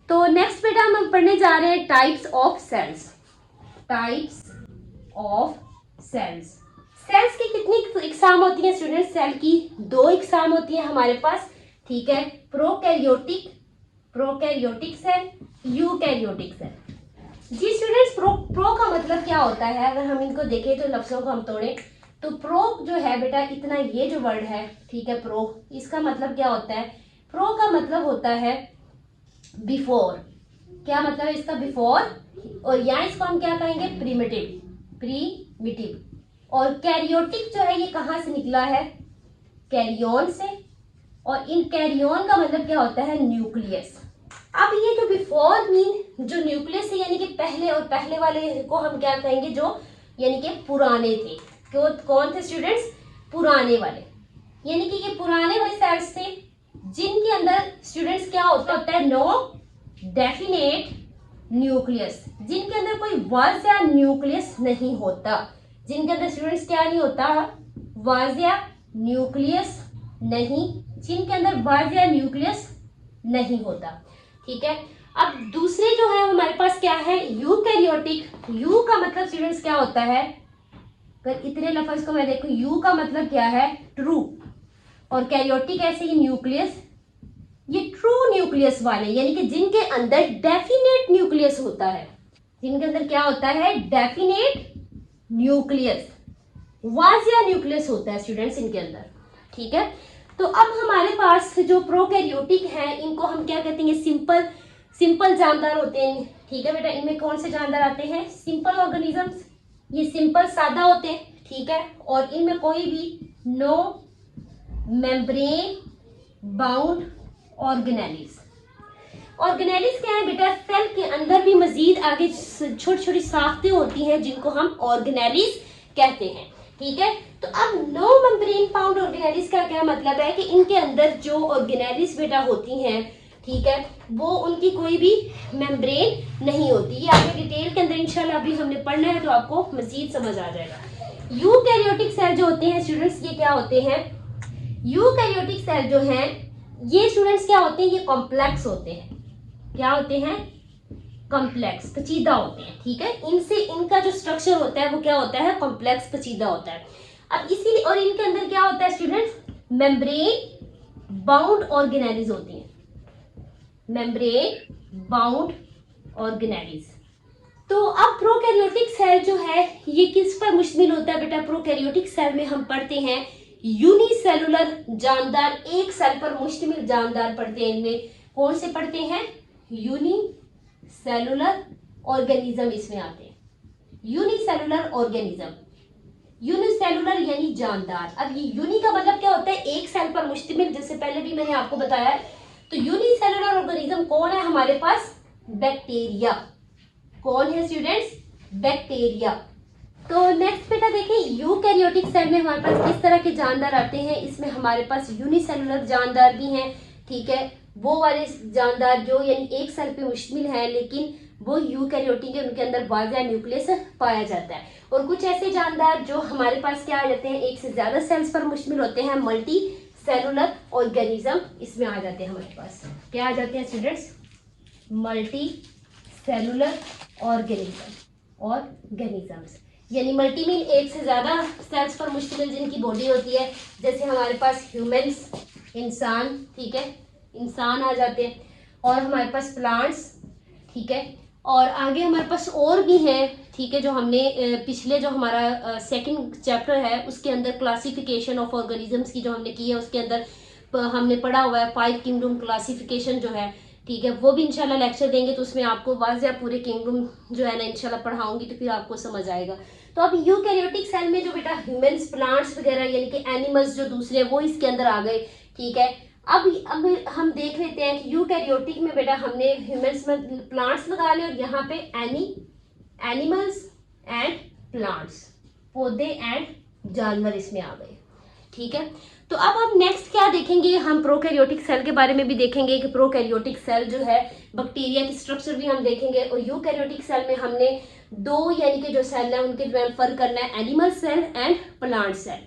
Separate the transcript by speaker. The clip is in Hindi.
Speaker 1: तो नेक्स्ट बेटा हम पढ़ने जा रहे हैं types of cells. Types of cells. Cells की कितनी इकसाम होती है स्टूडेंट? सेल की 2 इकसाम होती है हमारे पास, ठीक है। Prokaryotic cell, eukaryotic cell. जी स्टूडेंट्स, प्रो का मतलब क्या होता है? अगर हम इनको देखें तो लफ्जों को हम तोड़ें तो प्रो जो है बेटा, इतना ये जो वर्ड है, ठीक है, प्रो, इसका मतलब क्या होता है? प्रो का मतलब होता है बिफोर। क्या मतलब है इसका? बिफोर। और यहाँ इसको हम क्या कहेंगे? प्रीमिटिव। और कैरियोटिक जो है ये कहाँ से निकला है? कैरियोन से। और इन कैरियोन का मतलब क्या होता है? न्यूक्लियस। अब ये जो बिफोर मीन जो न्यूक्लियस है, यानी कि पहले, और पहले वाले को हम क्या कहेंगे? जो यानी कि पुराने थे। कौन थे स्टूडेंट्स? पुराने वाले। यानी कि ये पुराने वाले सेल्स थे जिनके अंदर स्टूडेंट्स क्या होता है? नो डेफिनेट न्यूक्लियस, जिनके अंदर कोई वाज़िया न्यूक्लियस नहीं होता। जिनके अंदर स्टूडेंट्स क्या नहीं होता? वाज़िया न्यूक्लियस नहीं, जिनके अंदर वाज़िया न्यूक्लियस नहीं होता, ठीक है। अब दूसरे जो है हमारे पास क्या है? यूकैरियोटिक। यू का मतलब स्टूडेंट्स क्या होता है? अगर इतने लफ्ज को मैं देखूं, यू का मतलब क्या है? ट्रू। और कैरियोटिक ऐसे ही न्यूक्लियस, ये ट्रू न्यूक्लियस वाले, यानी कि जिनके अंदर डेफिनेट न्यूक्लियस होता है। जिनके अंदर क्या होता है? डेफिनेट न्यूक्लियस, वाजिया न्यूक्लियस होता है स्टूडेंट्स इनके अंदर, ठीक है। तो अब हमारे पास जो प्रोकैरियोटिक है, इनको हम क्या कहते हैं? सिंपल जानदार होते हैं, ठीक है बेटा। इनमें कौन से जानदार आते हैं? Simple organisms. ये सिंपल सादा होते हैं, ठीक है। और इनमें कोई भी no membrane bound organelles. Organelles क्या है बेटा? सेल के अंदर भी मजीद आगे छोटी छोटी साख्तें होती हैं जिनको हम ऑर्गेनेलिस कहते हैं, ठीक है। तो अब नो मेम्ब्रेन बाउंड ऑर्गेनेलिस का क्या मतलब है? कि इनके अंदर जो ऑर्गेनेलिस बेटा होती हैं, ठीक है, वो उनकी कोई भी मेम्ब्रेन नहीं होती। ये आगे डिटेल के अंदर इंशाल्लाह अभी हमने पढ़ना है तो आपको मजीद समझ आ जाएगा। यूकैरियोटिक सेल जो होते हैं स्टूडेंट्स, ये क्या होते हैं? यूकैरियोटिक सेल जो हैं, ये स्टूडेंट्स क्या होते हैं? ये कॉम्प्लेक्स होते हैं। क्या होते हैं? कॉम्प्लेक्स, पेचीदा होते हैं, ठीक है। इनसे इनका जो स्ट्रक्चर होता है वो क्या होता है? कॉम्प्लेक्स, पेचीदा होता है। अब इसीलिए, और इनके अंदर क्या होता है स्टूडेंट्स? मेम्ब्रेन बाउंड ऑर्गेनेलिस होती हैं। Membrane bound organelles. तो अब प्रोकैरियोटिक सेल जो है ये किस पर मुश्तमिल होता है बेटा? प्रोकैरियोटिक सेल में हम पढ़ते हैं यूनिसेलुलर जानदार, एक सेल पर मुश्तमिल जानदार पढ़ते हैं। इनमें कौन से पढ़ते हैं? यूनिसेलुलर ऑर्गेनिज्म इसमें आते हैं। यूनिसेलुलर ऑर्गेनिज्म, यूनिसेलुलर यानी जानदार। अब ये यूनि का मतलब क्या होता है? एक सेल पर मुश्तमिल, जैसे पहले भी मैंने आपको बताया है। तो यूनिसेलुलर ऑर्गेनिज्म कौन है हमारे पास? बैक्टीरिया। कौन है स्टूडेंट्स? बैक्टीरिया। तो नेक्स्ट बेटा देखें, यूकैरियोटिक सेल में हमारे पास किस तरह के जानदार आते हैं। इसमें हमारे पास यूनिसेलुलर जानदार भी हैं, ठीक है। वो वाले जानदार जो यानी एक सेल पे मुश्तमिल है, लेकिन वो यूकैरियोटिक है, उनके अंदर वाज़िया न्यूक्लियस पाया जाता है। और कुछ ऐसे जानदार जो हमारे पास क्या आ जाते हैं? एक से ज्यादा सेल्स पर मुश्तमिल होते हैं, मल्टी सेलुलर ऑर्गेनिज्म इसमें आ जाते हैं। हमारे पास क्या आ जाते हैं स्टूडेंट्स? मल्टी सेलुलर ऑर्गेनिजम्स, यानी मल्टी मीन एक से ज्यादा सेल्स पर मुश्तमिल जिनकी बॉडी होती है। जैसे हमारे पास ह्यूमंस, इंसान, ठीक है, इंसान आ जाते हैं। और हमारे पास प्लांट्स, ठीक है। और आगे हमारे पास और भी हैं, ठीक है, जो हमने पिछले जो हमारा सेकंड चैप्टर है उसके अंदर क्लासिफिकेशन ऑफ ऑर्गेनिजम्स की जो हमने की है, उसके अंदर हमने पढ़ा हुआ है 5 किंगडम क्लासिफिकेशन जो है, ठीक है। वो भी इंशाल्लाह लेक्चर देंगे तो उसमें आपको वाज़िया पूरे किंगडम जो है ना इंशाल्लाह पढ़ाऊंगी, तो फिर आपको समझ आएगा। तो अब यूकैरियोटिक सेल में जो बेटा ह्यूमंस, प्लांट्स वगैरह यानी कि एनिमल्स जो दूसरे वो इसके अंदर आ गए, ठीक है। अब हम देख लेते हैं कि यूकैरियोटिक में बेटा हमने ह्यूमंस में प्लांट्स लगा लिए और यहाँ पे एनिमल्स एंड प्लांट्स, पौधे एंड जानवर इसमें आ गए, ठीक है। तो अब हम नेक्स्ट क्या देखेंगे? हम प्रोकैरियोटिक सेल के बारे में भी देखेंगे कि प्रोकैरियोटिक सेल जो है बैक्टीरिया की स्ट्रक्चर भी हम देखेंगे। और यूकैरियोटिक सेल में हमने 2 यानी कि जो सेल है उनके जो है फर्क करना है, animal cell and plant cell.